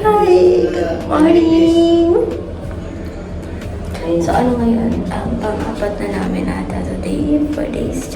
Hi! Good morning! So, ano ngayon? Ang pang-apat na namin ata today for days.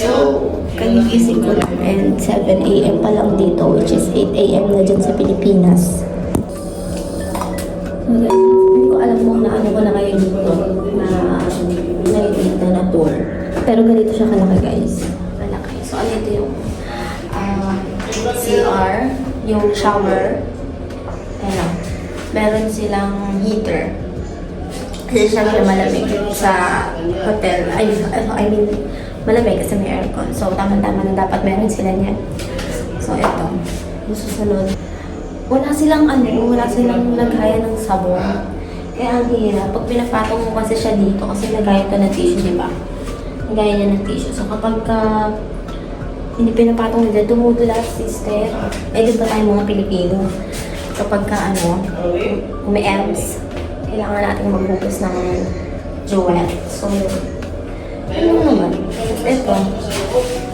So, kagigising ko lang and 7 a.m. pa lang dito, which is 8 a.m. na dyan sa Pilipinas. So, hindi ko alam kung naano ko na ngayon dito na tour. Pero ganito siya kalaki, guys. Malaki. So, ano ito yung CR, yung shower. Ano, meron silang heater. Kasi syempre malamig sa hotel. I mean, malamig kasi may aircon. So, tama-tama na dapat meron sila niyan. So, ito. Yung susunod. Wala silang lagaya ng sabon. Kaya ang hirap. Pag pinapatong mo kasi siya dito, kasi lagaya ito ng tissue, di ba? Lagaya niya ng tissue. So, kapag hindi pinapatong nila, tumudulas, sister. Eh, di ba tayo mga Pilipino? Kapag may EMS, kailangan natin magbukas ng jewel. So, ano naman? Ito,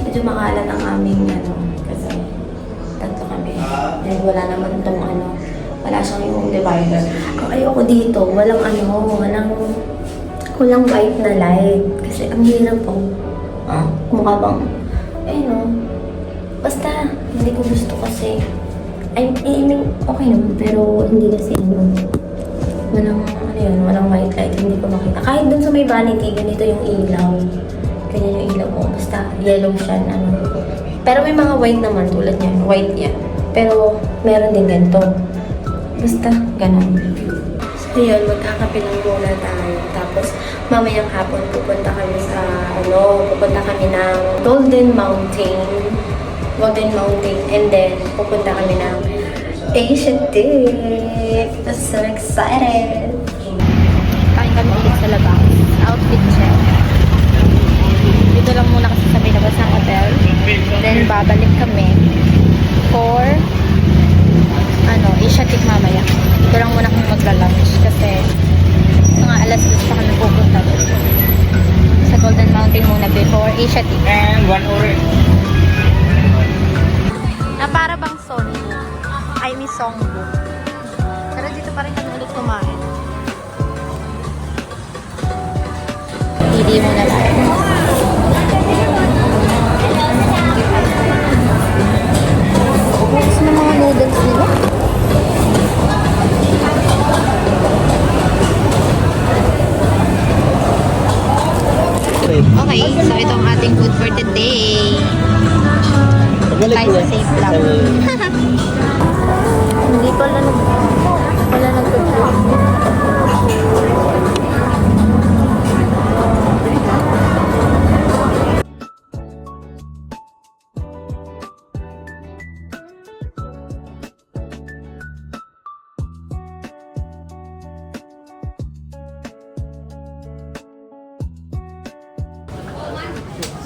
medyo makalat ang aming kasi tatlo kami. And wala naman itong wala siyang yung divider. Ang ayoko dito, walang white na light. Kasi ang hirap po. Mukha bang, basta, hindi ko gusto kasi, I mean, okay naman, pero hindi kasi walang white light, hindi ko makita. Kahit dun sa may vanity, ganito yung ilaw. Ganyan yung ilaw ko, basta yellow siya, Pero may mga white naman, tulad niya, white yan. Pero meron din ganito. Basta, ganun. So yun, magkakapilang muna tayo. Tapos, mamayang hapon, pupunta kami ng Golden Mountain, and then pupunta kami ng Asiatic. So excited! Kain kami ulit sa labas. Outfit check. Dito lang muna kasi sa may labas ng hotel. Then babalik kami for Asiatic mamaya. Dito lang muna kami magla-lunch kasi mga alas 2 pa kami pupunta dito. Sa Golden Mountain muna before Asiatic. And 1 orange. Na para bang Sony. I miss Songbo. Pero dito pa rin kami ulit kumain. Hindi mo na lang. Ubus na mga noodles nila. Okay, so ito ang ating food for today. Tayo sa safe lang. Hindi pala nag-food.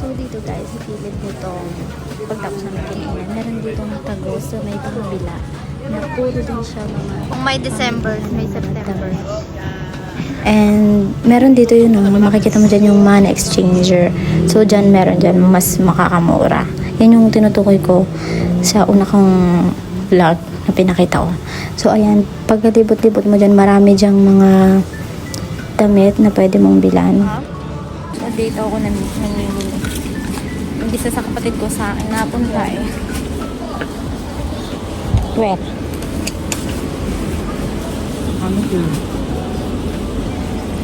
So dito guys, sa gilid nito, pagtapos namin kinain, meron dito tago sa may pangabila. Na puro din siya mga... Kung may December, may September. And meron dito makikita mo dyan yung money exchanger. So dyan meron dyan, mas makakamura. Yan yung tinutukoy ko sa una kong vlog na pinakita ko. So ayan, pagkalibot-libot mo dyan, marami dyang mga damit na pwede mong bilan. So dito ako namimili. Isa sa kapatid ko sa akin napunta Where?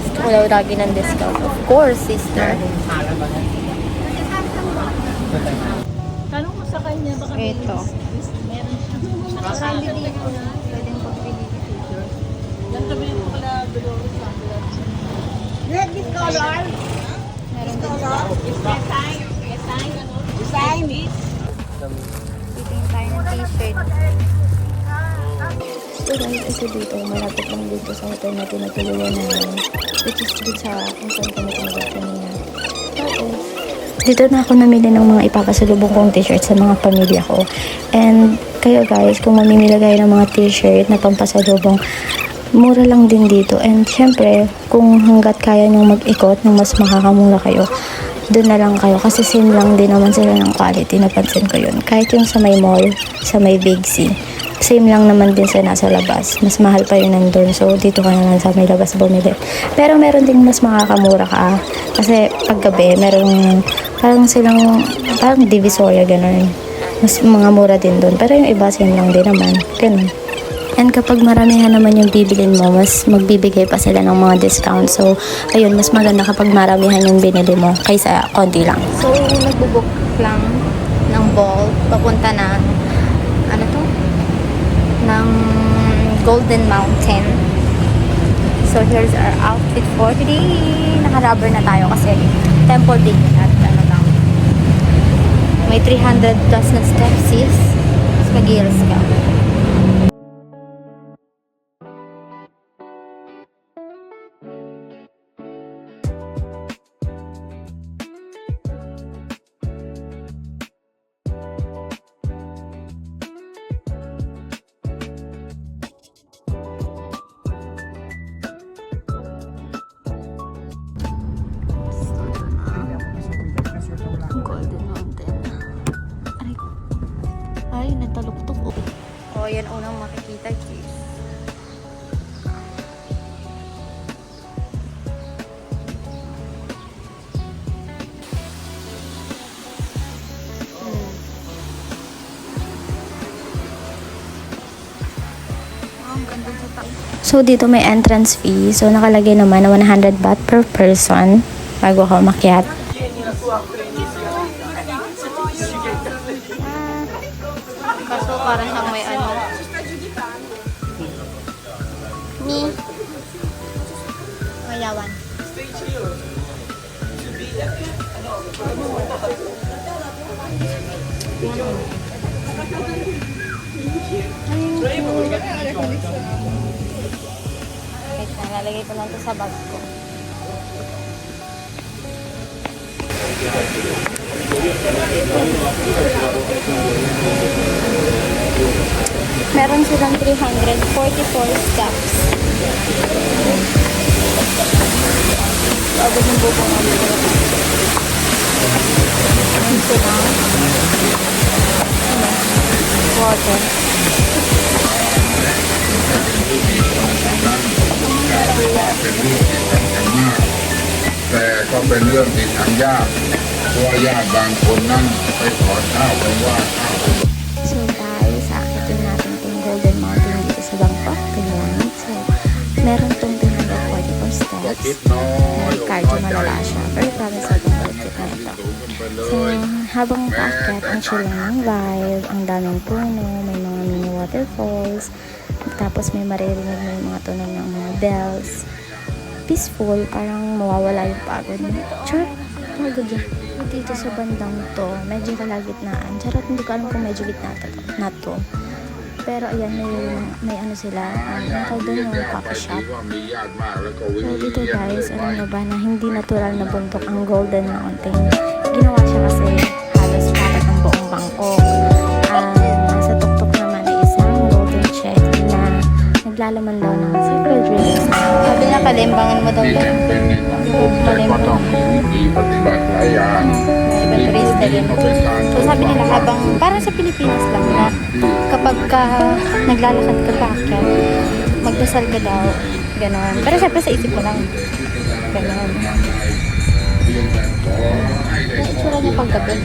Gusto ko daw lagi ng discount. Of course, sister. Tanong mo sa kanya, baka Ito. meron siya. Baka hindi dito na pwedeng pagpili. Yan sabi mo pala Dolores Ambulance. You have this color? Meron din. Design it. Titingin tayo ng t-shirt. So guys, ito dito, malapit lang dito sa hotel na tinatuluyan namin. Which is dito sa kung saan kami tumagod kanina. Tapos, dito na ako namili ng mga ipapasalubong kong t-shirt sa mga pamilya ko. And kayo guys, kung mamimili kayo ng mga t-shirt na pampasalubong, mura lang din dito. And syempre, kung hanggat kaya nyong mag-ikot nang mas makakamura kayo, doon na lang kayo. Kasi same lang din naman sila ng quality. Napansin ko yun. Kahit yung sa may mall, sa may Big C, same lang naman din sa nasa labas. Mas mahal pa yun nandun. So, dito ka na lang sa may labas bumili. Pero meron din mas makakamura ka. Kasi paggabi, meron parang divisoria, ganun. Mas mga mura din doon. Pero yung iba, same lang din naman. Ganun. And kapag maramihan naman yung bibilin mo, mas magbibigay pa sila ng mga discount. So, ayun, mas maganda kapag maramihan yung binili mo kaysa konti lang. So, nagbubook lang ng ball papunta ng ng Golden Mountain. So, here's our outfit for today. Naka-rubber na tayo kasi temple din yun at lang. May 300 plus na steps, sis. Mag-heels ka. Golden Mountain. Ay, nataluktok. Oh, yan unang makikita, guys. So, dito may entrance fee. So, nakalagay naman na 100 baht per person bago ka umakyat. Kaso parang siyang may ano. Ni. Mayawan. Wait na, lalagay ko lang ito sa bag ko. Meron silang 344 steps. Abot ng buko nga dito. Meron silang water.แต่ก็เป็นเรื่องที่ทำยากเพราะว่าญาติบางคนนั่งไปขอข้าวไปว่าข้าว So guys, akitin natin itong Golden Mountain dito sa Bangkok. Ganyan. So, meron itong 344 steps. คิดน้อย May cardio malala siya. Pero promise sa itong budget na ito. So, habang paakyat, ang chill lang ng vibe, ang daming puno, may mga mini waterfalls, tapos may maririnig may mga tunog ng mga bells. Peaceful, parang mawawala yung pagod mo. Char, pagod yan. Dito sa bandang to, medyo kalagitnaan. Charot, hindi ko alam kung medyo gitna na to. Pero ayan, may ano sila, tawag doon yung coffee shop. So dito guys, alam nyo ba na hindi natural na bundok ang Golden Mountain. Ginawa siya kasi halos parang ang buong Bangkok. Nasa tuktok naman ay isang golden check na naglalaman daw ng sacred rings. Sabi niya, kalimbangan mo daw daw. แต่ก็ต้องมีวิธีปฏิบัติหลายอย่าง Iba turista din. So sabi nila habang, parang sa Pilipinas lang na kapag ka naglalakad ka paakyat, magdasal ka daw, gano'n. Pero syempre sa isip mo lang, gano'n. Ang itsura niya paggabi.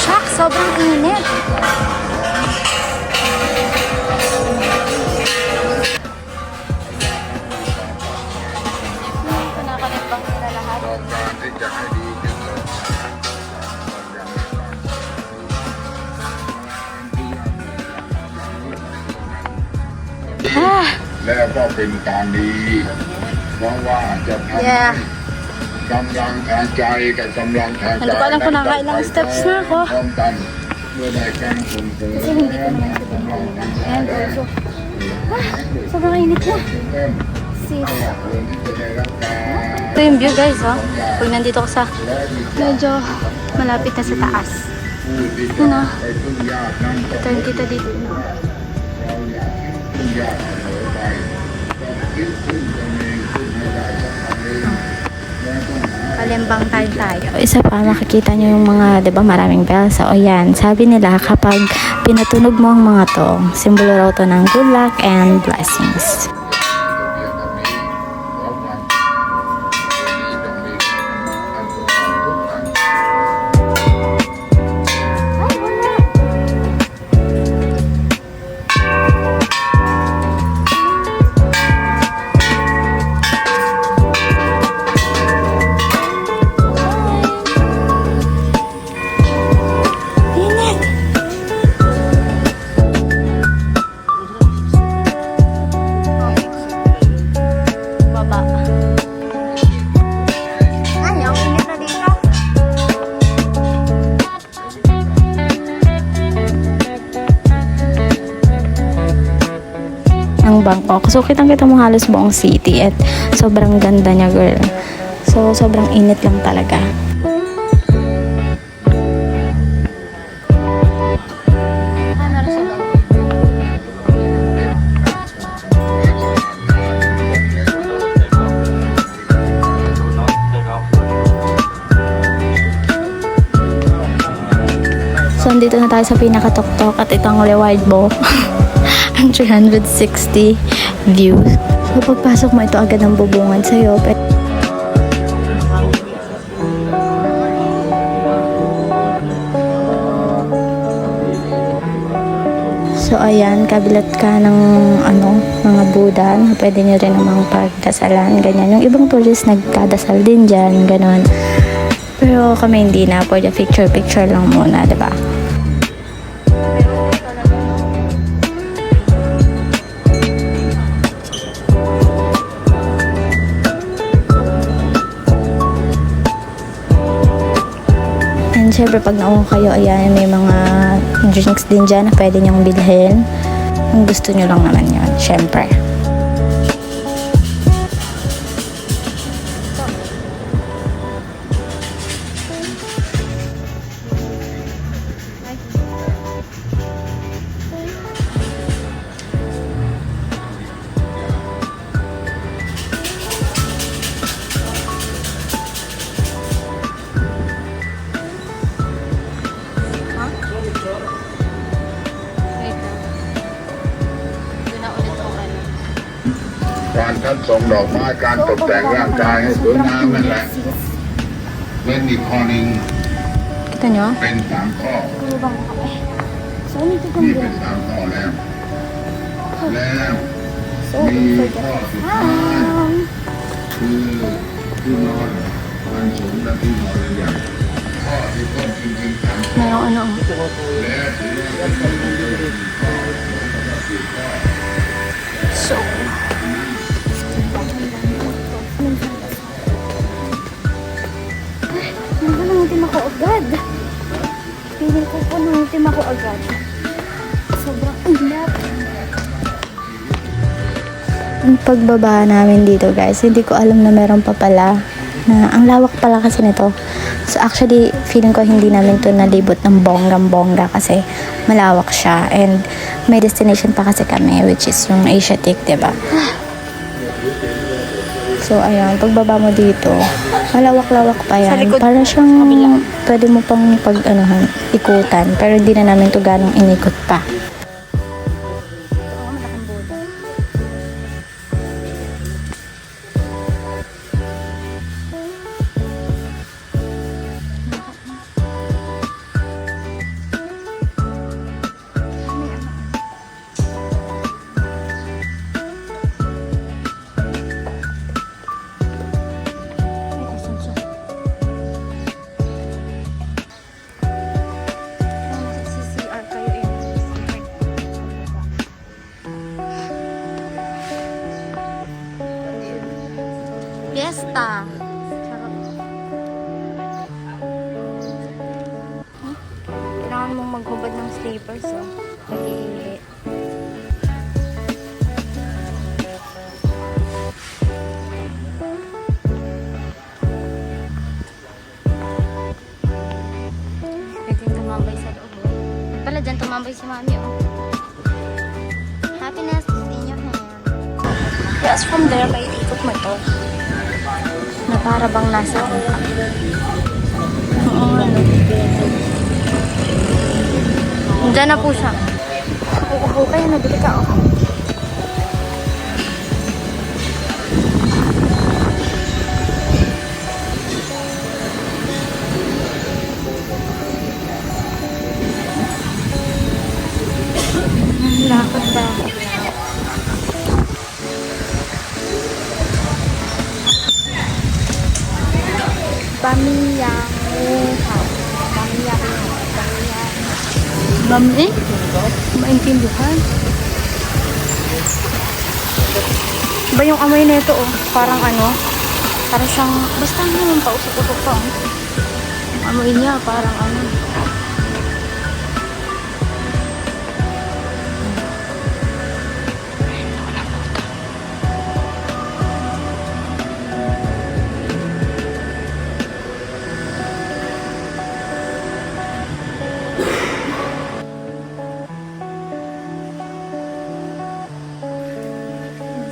Shock! Sobrang init! Nakalipang nila lahat. การที่จะให้ดีที่สุด แล้วก็เป็นการดีเพราะว่าจะทำให้ Yeah. กำลังทางใจกับกำลังทาง Hindi ko alam kung nakailang steps na ako. พร้อมกันเมื่อได้การส่งเสริม Kasi hindi ko naman ito And also, sobrang init na. Sis. Ito yung view guys, oh. Pag nandito ko sa medyo malapit na sa taas. Yun, oh. Turn kita dito. Palembang tayo. Isa pa, makikita nyo yung mga, di ba, maraming bells. So, ayan, sabi nila, kapag pinatunog mo ang mga to, simbolo raw to ng good luck and blessings. Baba. Ay, ang init na dito. Ang Bangkok. So, kitang-kita mo halos buong city at sobrang ganda niya, girl. So, sobrang init lang talaga. So, andito na tayo sa pinakatok-tok at itong reward mo. Ang 360 views. So, pagpasok mo, ito agad ang bubungan sa'yo. So, ayan, kabilat ka ng mga Buddha na pwede nyo rin namang pagdasalan, ganyan. Yung ibang tourists nagkadasal din dyan, ganon. Pero kami hindi na, for the picture lang muna, diba? And syempre pag nauho kayo, ayan, may mga drinks din dyan na pwede nyong bilhin. Ang gusto nyo lang naman yun, syempre.การคัดส่งดอกไม้การตกแต่งร่างกายให้สวยงามนั่นแหละเว้นอีกข้อหนึ่ง Kita nyo? เป็น3 ข้อนี่เป็น3 ข้อแล้วแล้วมีข้อสุดท้ายคือที่นอนอันสูงและที่นอนใหญ่ข้อที่ต้นจริงๆ3 ข้อ Merong ano. และถือว่าเป็นข้อ4 ข้อ So, Nangitim ako agad. Piling ko po nangitim ako agad. Sobrang ingat. ang pagbaba namin dito, guys, hindi ko alam na meron pa pala. Na, ang lawak pala kasi nito. So, actually, feeling ko hindi namin to nalibot ng bonggang-bongga kasi malawak siya. And may destination pa kasi kami, which is yung Asiatic, diba? So, ayan, pagbaba mo dito, malawak-lawak pa yan. Para siyang pwede mo pang ikutan. Pero hindi na namin to ganong inikot pa. Fiesta. Kailangan mong maghubad ng slippers, oh. Pag-iili. Pwede tumambay sa loob. Pala dyan tumambay si mami, oh. Happiness is in your hand. Yes, from there, may ikot mo to. Na para bang nasa angka. Oo, ano. Diyan na po siya. Upo kayo, nabili ka. Oh. Lakad ba? Pamiyang Wuhan. Pamiyang Wuhan. Mami? Maintindihan? Ba yung amoy nito oh? Parang ano? Parang siyang, basta naman pausok-usok pa oh. Ang amoy niya parang ano.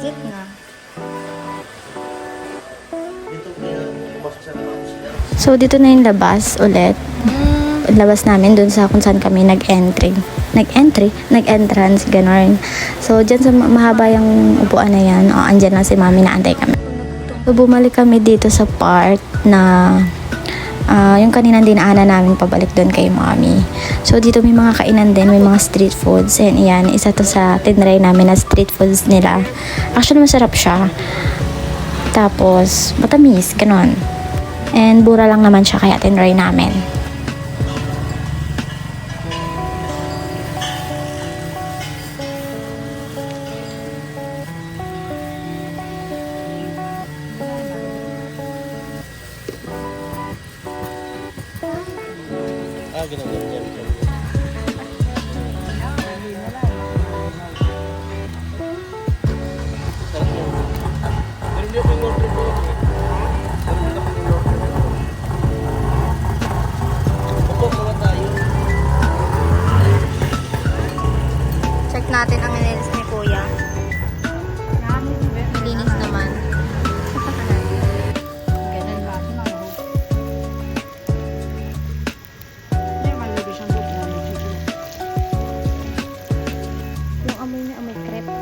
Legit na. So, dito na yung labas ulit. Labas namin dun sa kung saan kami nag-entry. Nag-entrance, gano'n. So, dyan sa mahaba yung upuan na yan, andyan lang si mami na antay kami. So, bumalik kami dito sa part na yung kaninang dinaanan namin pabalik doon kay mami. So, dito may mga kainan din, may mga street foods. And yan, isa to sa tinry namin na street foods nila. Actually, masarap siya. Tapos, matamis, ganon. And mura lang naman siya, kaya tinry namin. Check natin ang nails ni Kuya. Linis naman. Ganun ba? Yung amoy niya, amoy crepe.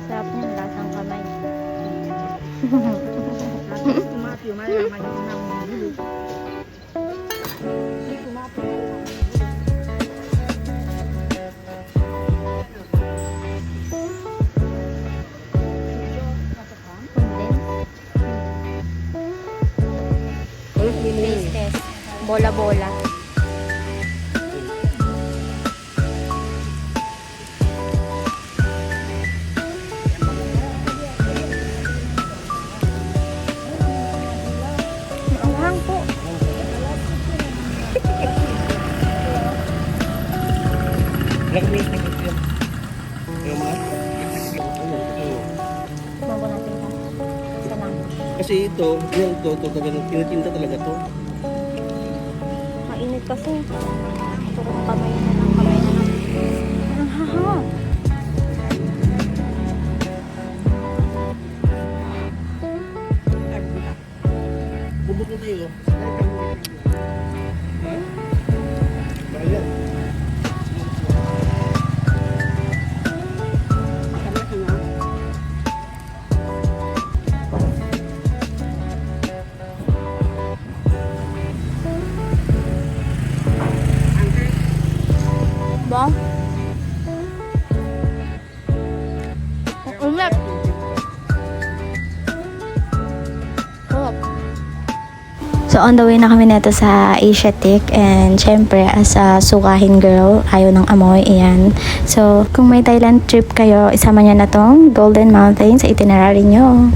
Sarap niyan, lasang kamay. Taste test. Bola-bola. Maanghang po. Bago natin pa. Isa lang. Kasi ito, yan to talaga, tinitinda talaga to. Mainit kasi. Puro kamay na lang, kamay na lang. Ang haha. Bubuk na tayo. Ba? So on the way na kami neto sa Asiatic, and syempre as a sukahin girl, ayaw ng amoy, ayan. So kung may Thailand trip kayo, isama nyo na tong Golden Mountain sa itinerary nyo.